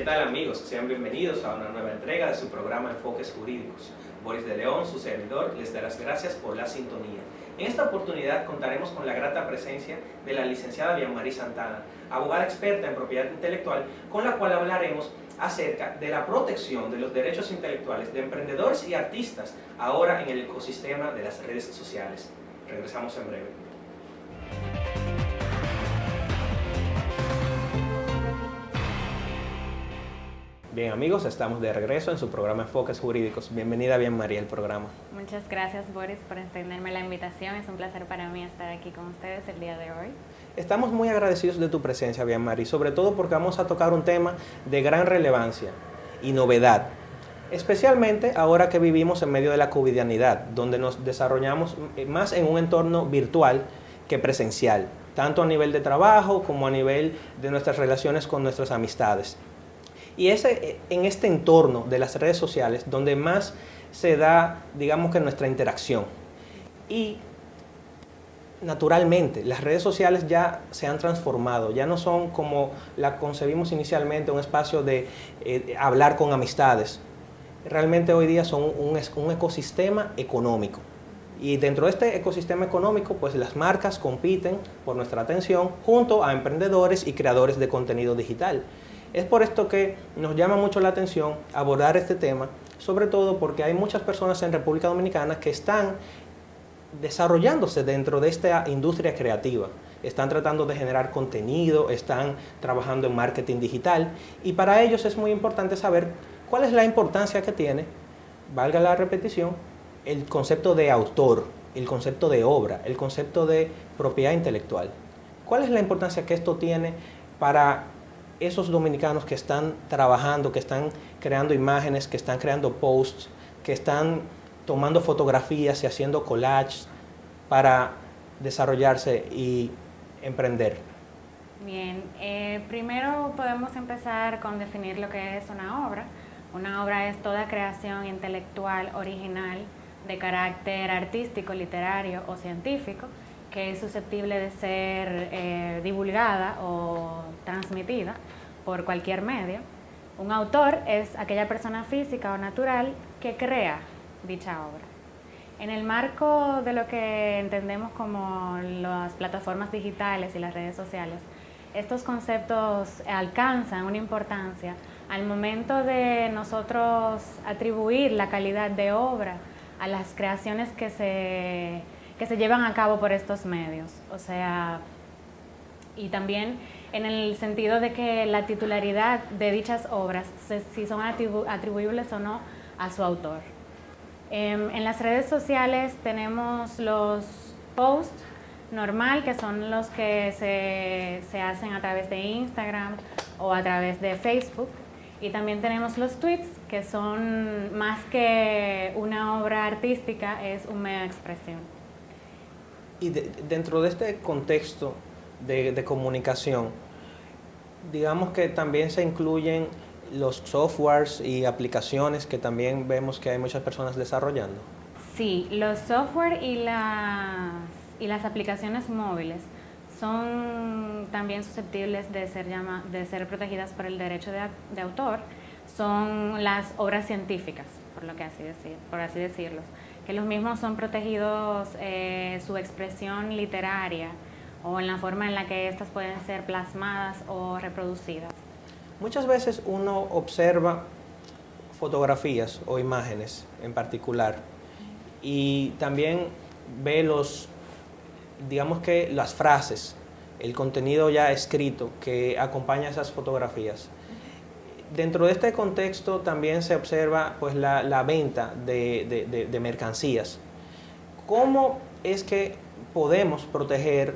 tal amigos? Sean bienvenidos a una nueva entrega de su programa Enfoques Jurídicos. Boris de León, su servidor, les da las gracias por la sintonía. En esta oportunidad contaremos con la grata presencia de la licenciada Bianmarie Santana, abogada experta en propiedad intelectual, con la cual hablaremos acerca de la protección de los derechos intelectuales de emprendedores y artistas ahora en el ecosistema de las redes sociales. Regresamos en breve. Bien amigos, estamos de regreso en su programa Enfoques Jurídicos. Bienvenida Bianmarie al programa. Muchas gracias Boris por extenderme la invitación. Es un placer para mí estar aquí con ustedes el día de hoy. Estamos muy agradecidos de tu presencia, Bianmarie, sobre todo porque vamos a tocar un tema de gran relevancia y novedad, especialmente ahora que vivimos en medio de la covidianidad, donde nos desarrollamos más en un entorno virtual que presencial, tanto a nivel de trabajo como a nivel de nuestras relaciones con nuestras amistades. Y es en este entorno de las redes sociales donde más se da, digamos que nuestra interacción. Y naturalmente, las redes sociales ya se han transformado, ya no son como la concebimos inicialmente, un espacio de hablar con amistades. Realmente hoy día son un ecosistema económico. Y dentro de este ecosistema económico, pues las marcas compiten por nuestra atención junto a emprendedores y creadores de contenido digital. Es por esto que nos llama mucho la atención abordar este tema, sobre todo porque hay muchas personas en República Dominicana que están desarrollándose dentro de esta industria creativa. Están tratando de generar contenido, están trabajando en marketing digital y para ellos es muy importante saber cuál es la importancia que tiene, valga la repetición, el concepto de autor, el concepto de obra, el concepto de propiedad intelectual. ¿Cuál es la importancia que esto tiene para esos dominicanos que están trabajando, que están creando imágenes, que están creando posts, que están tomando fotografías y haciendo collages para desarrollarse y emprender? Bien, primero podemos empezar con definir lo que es una obra. Una obra es toda creación intelectual original de carácter artístico, literario o científico que es susceptible de ser divulgada o transmitida por cualquier medio. Un autor es aquella persona física o natural que crea dicha obra. En el marco de lo que entendemos como las plataformas digitales y las redes sociales, estos conceptos alcanzan una importancia al momento de nosotros atribuir la calidad de obra a las creaciones que se llevan a cabo por estos medios. O sea, y también en el sentido de que la titularidad de dichas obras, si son atribuibles o no a su autor. En las redes sociales tenemos los posts normal, que son los que se hacen a través de Instagram o a través de Facebook. Y también tenemos los tweets, que son más que una obra artística, es un medio de expresión. Y dentro de este contexto de comunicación, digamos que también se incluyen los softwares y aplicaciones que también vemos que hay muchas personas desarrollando. Sí, los software y las aplicaciones móviles son también susceptibles de ser protegidas por el derecho de autor. Son las obras científicas, por así decirlo, que los mismos son protegidos su expresión literaria o en la forma en la que éstas pueden ser plasmadas o reproducidas. Muchas veces uno observa fotografías o imágenes en particular y también ve digamos que las frases, el contenido ya escrito que acompaña esas fotografías. Dentro de este contexto también se observa pues la venta de mercancías. ¿Cómo es que podemos proteger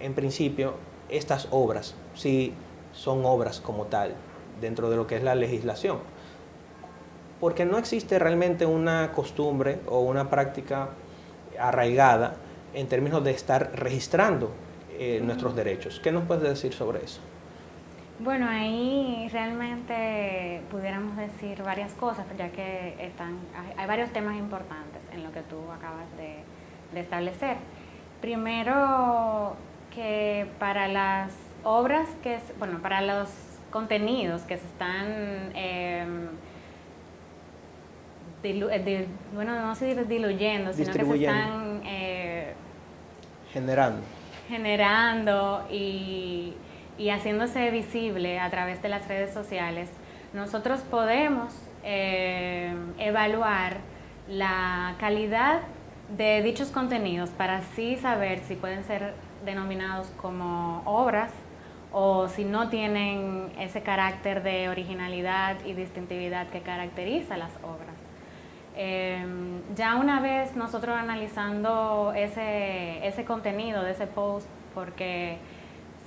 en principio estas obras, si son obras como tal, dentro de lo que es la legislación? Porque no existe realmente una costumbre o una práctica arraigada en términos de estar registrando nuestros derechos. ¿Qué nos puedes decir sobre eso? Bueno, ahí realmente pudiéramos decir varias cosas, ya que hay varios temas importantes en lo que tú acabas de establecer. Primero, que para las obras para los contenidos que se están, bueno, no sé si diluyendo, sino que se están generando y haciéndose visible a través de las redes sociales, nosotros podemos evaluar la calidad de dichos contenidos para así saber si pueden ser denominados como obras o si no tienen ese carácter de originalidad y distintividad que caracteriza las obras. Ya una vez nosotros analizando ese contenido de ese post, porque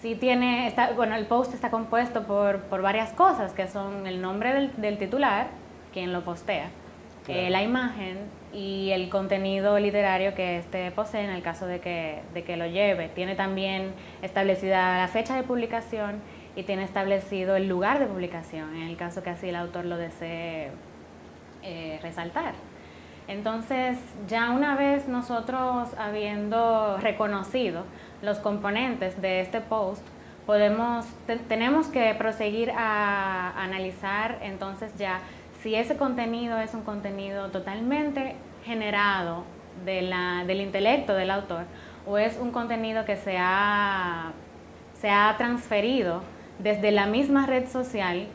sí el post está compuesto por varias cosas, que son el nombre del titular, quien lo postea, claro, la imagen y el contenido literario que éste posee en el caso de que lo lleve. Tiene también establecida la fecha de publicación y tiene establecido el lugar de publicación, en el caso que así el autor lo desee resaltar. Entonces, ya una vez nosotros habiendo reconocido los componentes de este post, tenemos que proseguir a analizar entonces ya si ese contenido es un contenido totalmente generado del intelecto del autor o es un contenido que se ha transferido desde la misma red social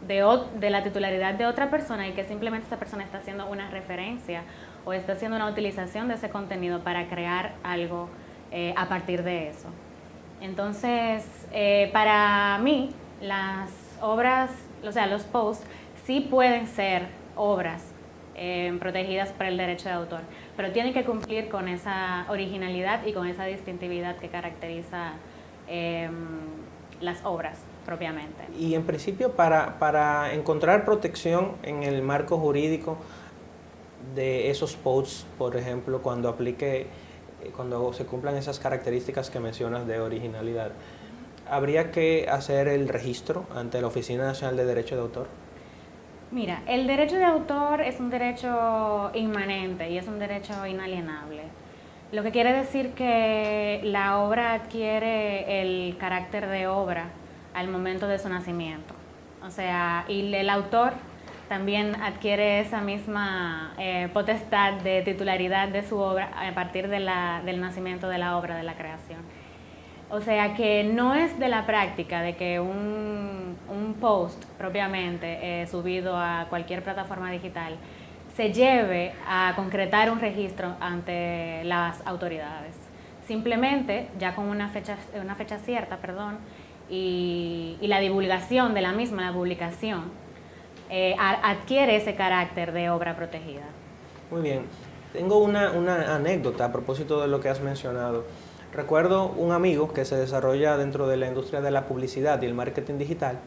de la titularidad de otra persona y que simplemente esa persona está haciendo una referencia o está haciendo una utilización de ese contenido para crear algo a partir de eso. Entonces, para mí, las obras, o sea, los posts sí pueden ser obras protegidas por el derecho de autor, pero tienen que cumplir con esa originalidad y con esa distintividad que caracteriza las obras propiamente. Y en principio para encontrar protección en el marco jurídico de esos posts, por ejemplo, cuando se cumplan esas características que mencionas de originalidad, ¿habría que hacer el registro ante la Oficina Nacional de Derecho de Autor? Mira, el derecho de autor es un derecho inmanente y es un derecho inalienable. Lo que quiere decir que la obra adquiere el carácter de obra al momento de su nacimiento. O sea, y el autor también adquiere esa misma potestad de titularidad de su obra a partir del nacimiento de la obra, de la creación. O sea que no es de la práctica de que un post propiamente subido a cualquier plataforma digital se lleve a concretar un registro ante las autoridades. Simplemente, ya con una fecha cierta, y la divulgación de la misma, la publicación, adquiere ese carácter de obra protegida. Muy bien. Tengo una anécdota a propósito de lo que has mencionado. Recuerdo un amigo que se desarrolla dentro de la industria de la publicidad y el marketing digital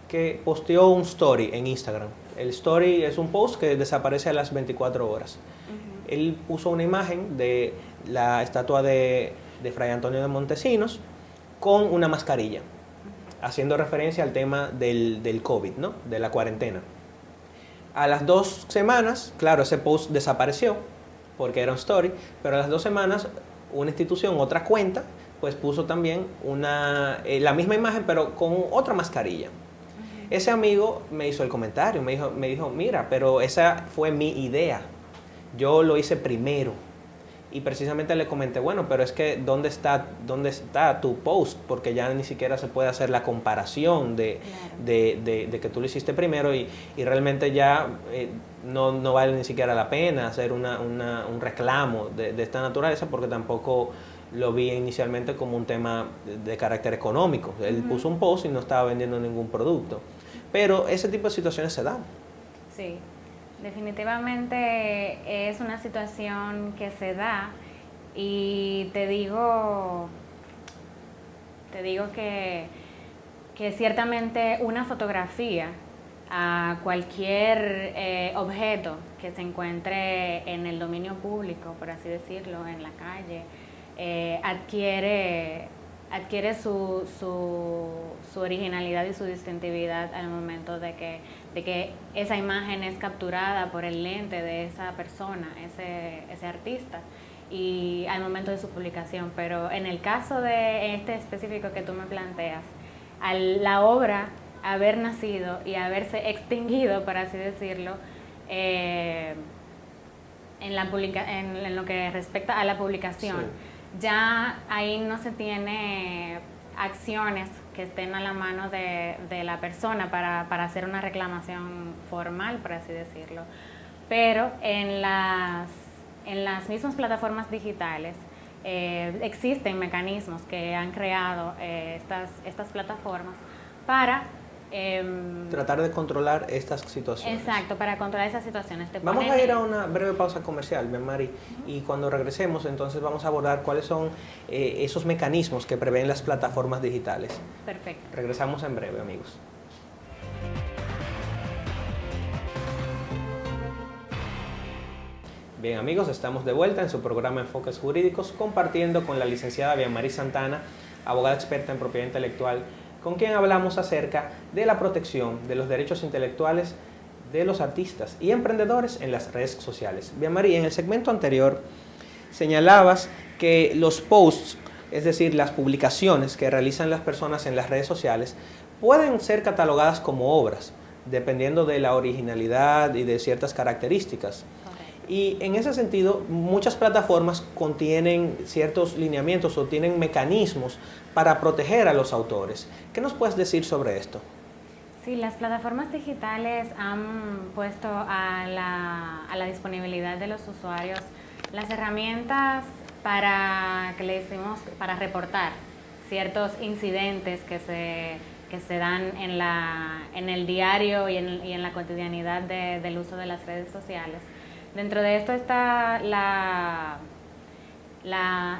que posteó un story en Instagram. El story es un post que desaparece a las 24 horas. Uh-huh. Él puso una imagen de la estatua de Fray Antonio de Montesinos con una mascarilla, haciendo referencia al tema del COVID, ¿no? De la cuarentena. A las 2 semanas, claro, ese post desapareció porque era un story, pero a las 2 semanas una institución, otra cuenta, pues puso también la misma imagen pero con otra mascarilla. Uh-huh. Ese amigo me hizo el comentario, me dijo, mira, pero esa fue mi idea, yo lo hice primero. Y precisamente le comenté, bueno, pero es que ¿dónde está tu post? Porque ya ni siquiera se puede hacer la comparación de que tú lo hiciste primero y realmente ya no vale ni siquiera la pena hacer un reclamo de esta naturaleza porque tampoco lo vi inicialmente como un tema de carácter económico. Él puso un post y no estaba vendiendo ningún producto. Pero ese tipo de situaciones se dan. Sí. Definitivamente es una situación que se da y te digo que ciertamente una fotografía a cualquier objeto que se encuentre en el dominio público, por así decirlo, en la calle, adquiere su originalidad y su distintividad al momento de que esa imagen es capturada por el lente de esa persona, ese artista, y al momento de su publicación. Pero en el caso de este específico que tú me planteas, la obra haber nacido y haberse extinguido, por así decirlo, en lo que respecta a la publicación. Sí. Ya ahí no se tiene acciones que estén a la mano de la persona para hacer una reclamación formal, por así decirlo. Pero en las mismas plataformas digitales existen mecanismos que han creado estas plataformas para tratar de controlar estas situaciones. Exacto, para controlar esas situaciones. Vamos a ir a una breve pausa comercial, Bianmari, y cuando regresemos entonces vamos a abordar cuáles son esos mecanismos que prevén las plataformas digitales. Perfecto. Regresamos en breve, amigos. Bien, amigos, estamos de vuelta en su programa Enfoques Jurídicos, compartiendo con la licenciada Bianmari Santana, abogada experta en propiedad intelectual, con quien hablamos acerca de la protección de los derechos intelectuales de los artistas y emprendedores en las redes sociales. Bianmari, en el segmento anterior señalabas que los posts, es decir, las publicaciones que realizan las personas en las redes sociales, pueden ser catalogadas como obras, dependiendo de la originalidad y de ciertas características. Y en ese sentido, muchas plataformas contienen ciertos lineamientos o tienen mecanismos para proteger a los autores. ¿Qué nos puedes decir sobre esto? Sí, las plataformas digitales han puesto a la disponibilidad de los usuarios las herramientas para reportar ciertos incidentes que se dan en el diario y en la cotidianidad del uso de las redes sociales. Dentro de esto está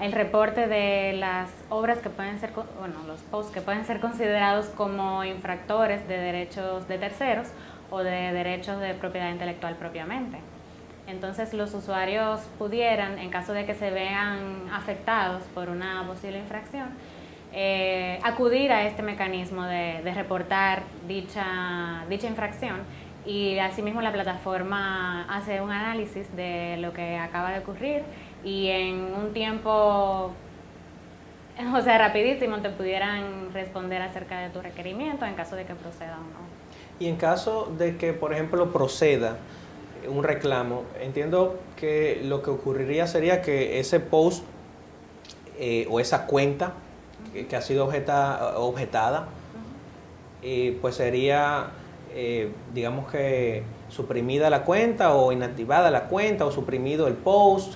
el reporte de las obras que pueden ser, los posts que pueden ser considerados como infractores de derechos de terceros o de derechos de propiedad intelectual propiamente. Entonces los usuarios pudieran, en caso de que se vean afectados por una posible infracción, acudir a este mecanismo de reportar dicha infracción. Y asimismo la plataforma hace un análisis de lo que acaba de ocurrir y en un tiempo, rapidísimo, te pudieran responder acerca de tu requerimiento en caso de que proceda o no. Y en caso de que, por ejemplo, proceda un reclamo, entiendo que lo que ocurriría sería que ese post o esa cuenta que ha sido objetada, pues sería... digamos que suprimida la cuenta o inactivada la cuenta o suprimido el post.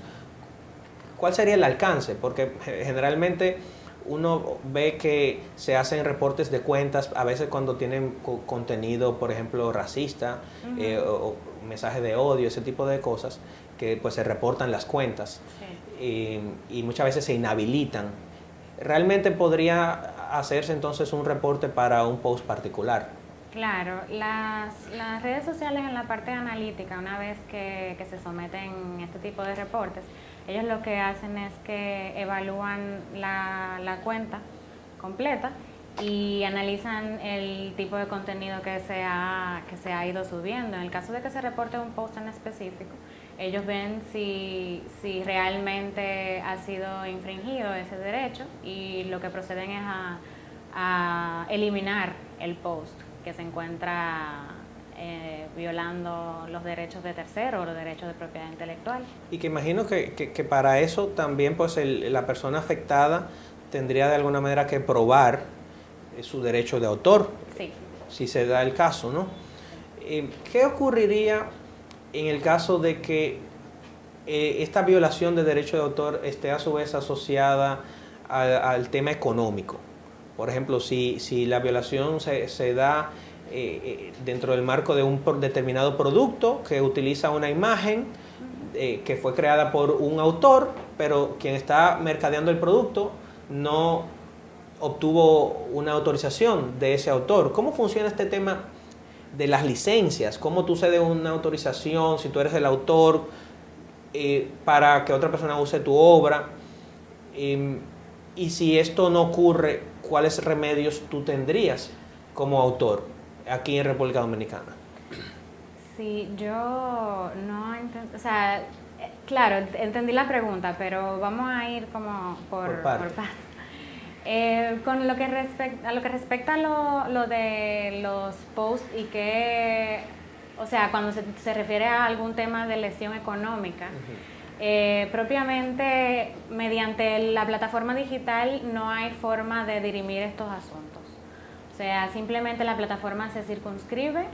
¿Cuál sería el alcance? Porque generalmente uno ve que se hacen reportes de cuentas a veces cuando tienen contenido, por ejemplo, racista, o mensajes de odio, ese tipo de cosas, que pues se reportan las cuentas. Sí. Y muchas veces se inhabilitan. ¿Realmente podría hacerse entonces un reporte para un post particular? Claro, las redes sociales en la parte analítica, una vez que se someten este tipo de reportes, ellos lo que hacen es que evalúan la cuenta completa y analizan el tipo de contenido que se ha ido subiendo. En el caso de que se reporte un post en específico, ellos ven si realmente ha sido infringido ese derecho y lo que proceden es a eliminar el post que se encuentra violando los derechos de terceros o los derechos de propiedad intelectual. Y que imagino que para eso también pues la persona afectada tendría de alguna manera que probar su derecho de autor, sí, si se da el caso, ¿no? ¿Qué ocurriría en el caso de que esta violación de derecho de autor esté a su vez asociada al tema económico? Por ejemplo, si la violación se da dentro del marco de un determinado producto que utiliza una imagen que fue creada por un autor, pero quien está mercadeando el producto no obtuvo una autorización de ese autor. ¿Cómo funciona este tema de las licencias? ¿Cómo tú cedes una autorización si tú eres el autor para que otra persona use tu obra? Y si esto no ocurre, ¿cuáles remedios tú tendrías como autor aquí en República Dominicana? Sí, yo no entiendo, claro, entendí la pregunta, pero vamos a ir como por partes. Con lo que respecta a lo de los posts y que, o sea, cuando se refiere a algún tema de lesión económica, propiamente mediante la plataforma digital no hay forma de dirimir estos asuntos. O sea, simplemente la plataforma se circunscribe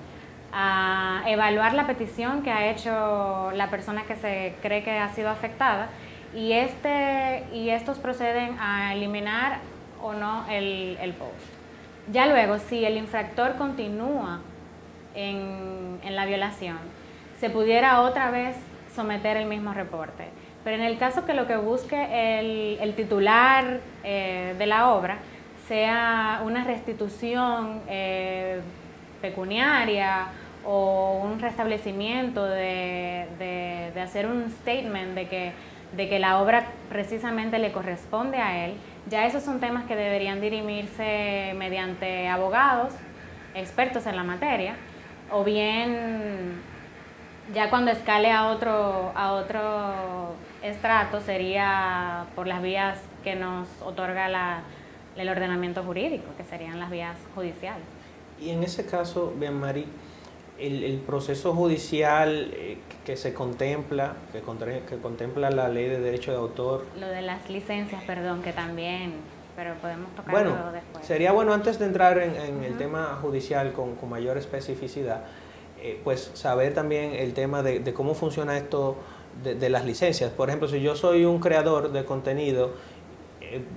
a evaluar la petición que ha hecho la persona que se cree que ha sido afectada y estos proceden a eliminar o no el post. Ya luego, si el infractor continúa en la violación, se pudiera otra vez someter el mismo reporte. Pero en el caso que lo que busque el titular de la obra sea una restitución pecuniaria o un restablecimiento de hacer un statement de que la obra precisamente le corresponde a él, ya esos son temas que deberían dirimirse mediante abogados, expertos en la materia, o bien ya cuando escale a otro estrato sería por las vías que nos otorga el ordenamiento jurídico, que serían las vías judiciales. Y en ese caso, bien, Mari, el proceso judicial que se contempla, que contempla la ley de derecho de autor. Lo de las licencias, perdón, que también, pero podemos tocarlo bueno, después. Sería bueno antes de entrar en el tema judicial con mayor especificidad, pues saber también el tema de cómo funciona esto de las licencias. Por ejemplo, si yo soy un creador de contenido,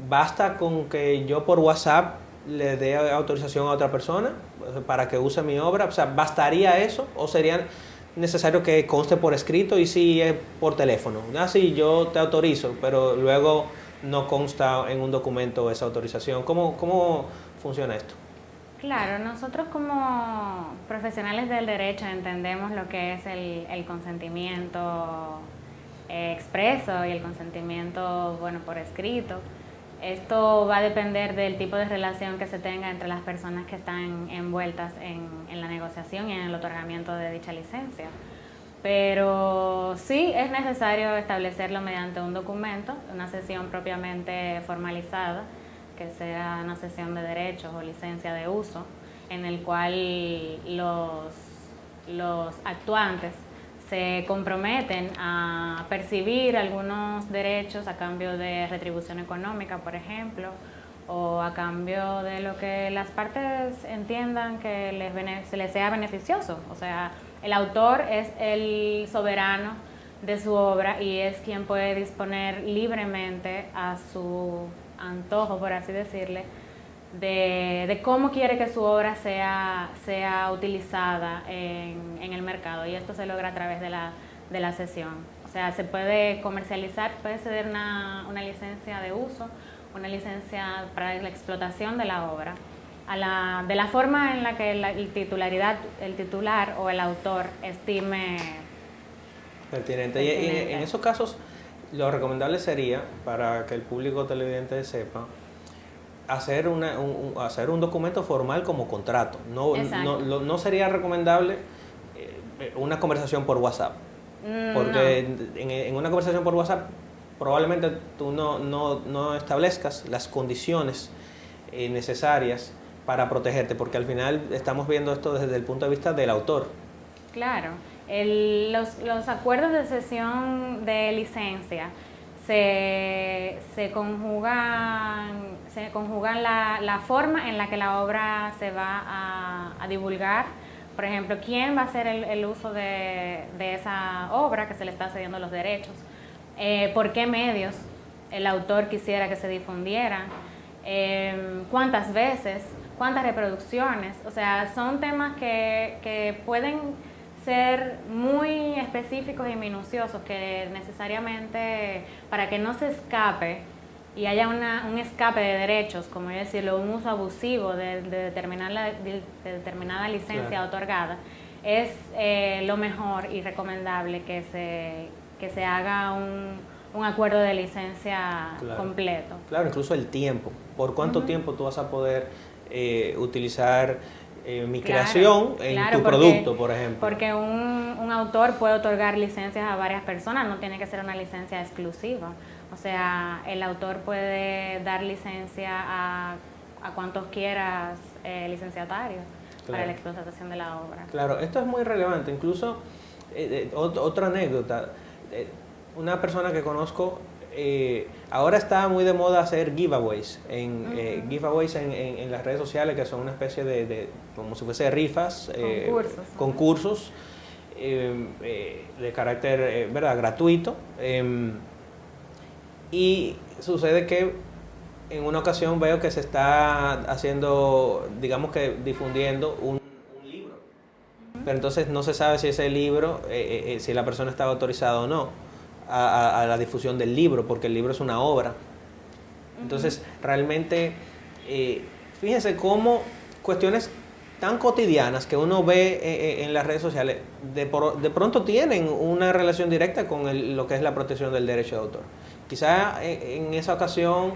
basta con que yo por WhatsApp le dé autorización a otra persona para que use mi obra. O sea, ¿bastaría eso o sería necesario que conste por escrito y si es por teléfono? Sí, yo te autorizo, pero luego no consta en un documento esa autorización. ¿Cómo funciona esto? Claro, nosotros como profesionales del derecho entendemos lo que es el consentimiento expreso y el consentimiento, bueno, por escrito. Esto va a depender del tipo de relación que se tenga entre las personas que están envueltas en la negociación y en el otorgamiento de dicha licencia. Pero sí es necesario establecerlo mediante un documento, una sesión propiamente formalizada, que sea una sesión de derechos o licencia de uso, en el cual los actuantes se comprometen a percibir algunos derechos a cambio de retribución económica, por ejemplo, o a cambio de lo que las partes entiendan que se les sea beneficioso. O sea, el autor es el soberano de su obra y es quien puede disponer libremente a su antojo, por así decirle, de cómo quiere que su obra sea utilizada en el mercado, y esto se logra a través de la cesión. O sea, se puede comercializar, puede ceder una licencia de uso, una licencia para la explotación de la obra, de la forma en la que el titular o el autor estime pertinente. Y en esos casos, lo recomendable sería, para que el público televidente sepa, hacer un documento formal como contrato. No sería recomendable una conversación por WhatsApp, porque en una conversación por WhatsApp probablemente tú no establezcas las condiciones necesarias para protegerte, porque al final estamos viendo esto desde el punto de vista del autor. Claro, los acuerdos de cesión de licencia se conjugan la forma en la que la obra se va a divulgar. Por ejemplo, quién va a hacer el uso de esa obra que se le está cediendo los derechos, por qué medios el autor quisiera que se difundiera, cuántas veces, cuántas reproducciones. O sea, son temas que pueden ser muy específicos y minuciosos, que necesariamente, para que no se escape y haya un escape de derechos, como decirlo, un uso abusivo de determinada licencia otorgada, es lo mejor y recomendable que se haga un acuerdo de licencia completo. Claro, incluso el tiempo. ¿Por cuánto tiempo tú vas a poder utilizar mi creación en tu producto, por ejemplo? Porque un autor puede otorgar licencias a varias personas, no tiene que ser una licencia exclusiva. O sea, el autor puede dar licencia a cuantos quieras licenciatarios para la explotación de la obra. Claro, esto es muy relevante. Incluso, otra anécdota, una persona que conozco, ahora está muy de moda hacer giveaways, giveaways en las redes sociales, que son una especie como si fuese rifas, concursos de carácter ¿verdad? Gratuito. Y sucede que en una ocasión veo que se está haciendo, digamos que difundiendo un libro, pero entonces no se sabe si ese libro, si la persona está autorizada o no a la difusión del libro, porque el libro es una obra. Entonces, realmente, fíjense cómo cuestiones tan cotidianas que uno ve en las redes sociales, de pronto tienen una relación directa con lo que es la protección del derecho de autor. Quizá en esa ocasión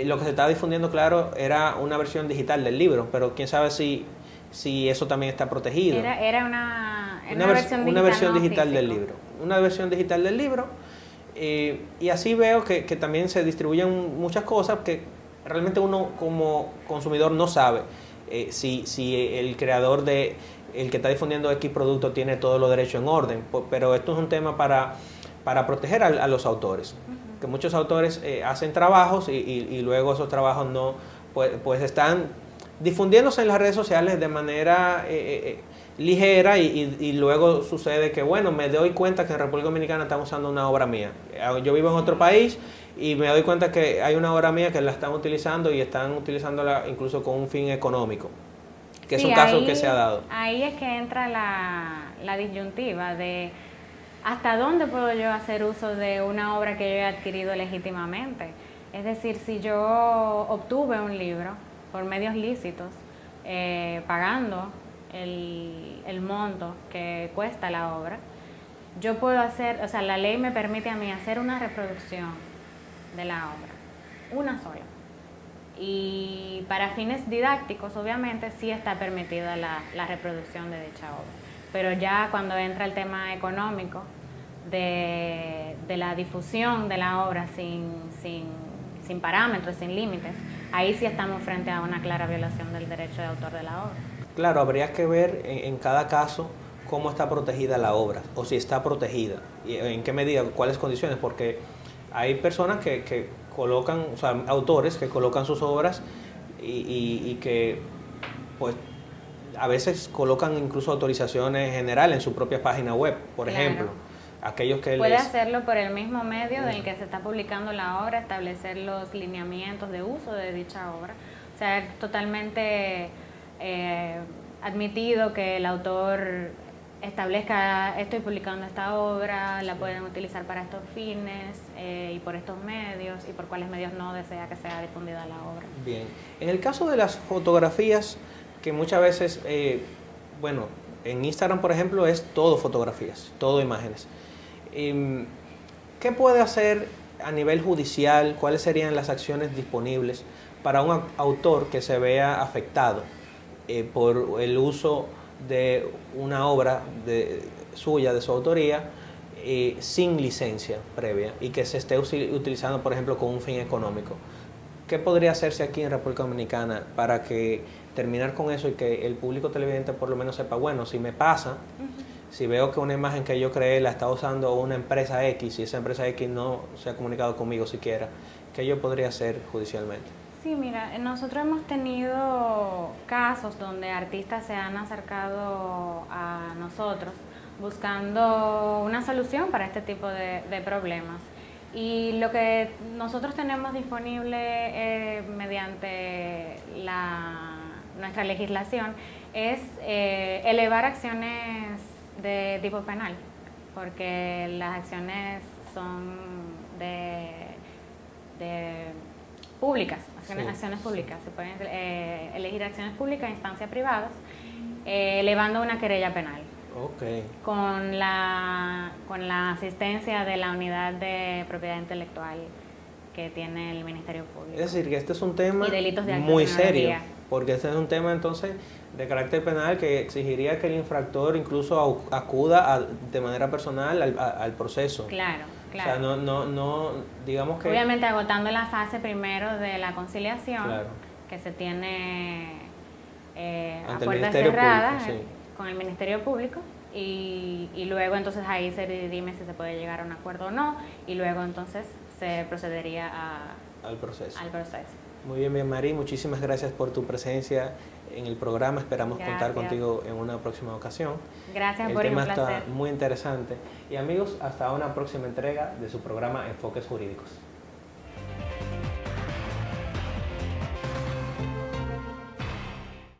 lo que se estaba difundiendo, claro, era una versión digital del libro, pero quién sabe si eso también está protegido. Era una versión digital del libro. Una versión digital del libro. Y así veo que también se distribuyen muchas cosas que realmente uno como consumidor no sabe si el creador el que está difundiendo X producto tiene todos los derechos en orden. Pero esto es un tema para proteger a los autores. Que muchos autores hacen trabajos y luego esos trabajos no pues están difundiéndose en las redes sociales de manera ligera y luego sucede que, bueno, me doy cuenta que en República Dominicana están usando una obra mía. Yo vivo en otro país y me doy cuenta que hay una obra mía que la están utilizando y están utilizándola incluso con un fin económico, que es un caso que se ha dado. Ahí es que entra la disyuntiva de hasta dónde puedo yo hacer uso de una obra que yo he adquirido legítimamente. Es decir, si yo obtuve un libro por medios lícitos, pagando el monto que cuesta la obra, yo puedo hacer, o sea, la ley me permite a mí hacer una reproducción de la obra, una sola. Y para fines didácticos, obviamente, sí está permitida la reproducción de dicha obra. Pero ya cuando entra el tema económico de la difusión de la obra sin parámetros, sin límites, ahí sí estamos frente a una clara violación del derecho de autor de la obra. Claro, habría que ver en cada caso cómo está protegida la obra, o si está protegida, y en qué medida, cuáles condiciones, porque hay personas que colocan, o sea, autores que colocan sus obras y que, pues, a veces colocan incluso autorizaciones generales en su propia página web, por ejemplo. Aquellos que puede hacerlo por el mismo medio del que se está publicando la obra, establecer los lineamientos de uso de dicha obra. O sea, es totalmente admitido que el autor establezca, estoy publicando esta obra, la pueden utilizar para estos fines y por estos medios, y por cuáles medios no desea que sea difundida la obra. Bien. En el caso de las fotografías, que muchas veces, bueno, en Instagram, por ejemplo, es todo fotografías, todo imágenes. ¿Qué puede hacer a nivel judicial? ¿Cuáles serían las acciones disponibles para un autor que se vea afectado por el uso de una obra suya, de su autoría, sin licencia previa y que se esté utilizando, por ejemplo, con un fin económico? ¿Qué podría hacerse aquí en República Dominicana para terminar con eso y que el público televidente por lo menos sepa, bueno, si me pasa, si veo que una imagen que yo creé la está usando una empresa X y esa empresa X no se ha comunicado conmigo siquiera, ¿qué yo podría hacer judicialmente? Sí, mira, nosotros hemos tenido casos donde artistas se han acercado a nosotros buscando una solución para este tipo de problemas. Y lo que nosotros tenemos disponible mediante nuestra legislación es elevar acciones de tipo penal, porque las acciones son públicas, acciones públicas. Se pueden elegir acciones públicas en instancias privadas, elevando una querella penal. Okay. Con la asistencia de la unidad de propiedad intelectual que tiene el Ministerio Público. Es decir, que este es un tema de muy serio, porque este es un tema entonces de carácter penal que exigiría que el infractor incluso acuda de manera personal al proceso. Claro. Claro. O sea, no, digamos que... Obviamente agotando la fase primero de la conciliación, Claro. que se tiene a Ante el puertas Ministerio cerradas Público, sí. con el Ministerio Público, y luego entonces ahí se dime si se puede llegar a un acuerdo o no, y luego entonces se procedería al proceso. al proceso. Muy bien, Mari, muchísimas gracias por tu presencia en el programa. Esperamos contar contigo en una próxima ocasión. Gracias, El Boris, tema un placer. está muy interesante. Y amigos, hasta una próxima entrega de su programa Enfoques Jurídicos.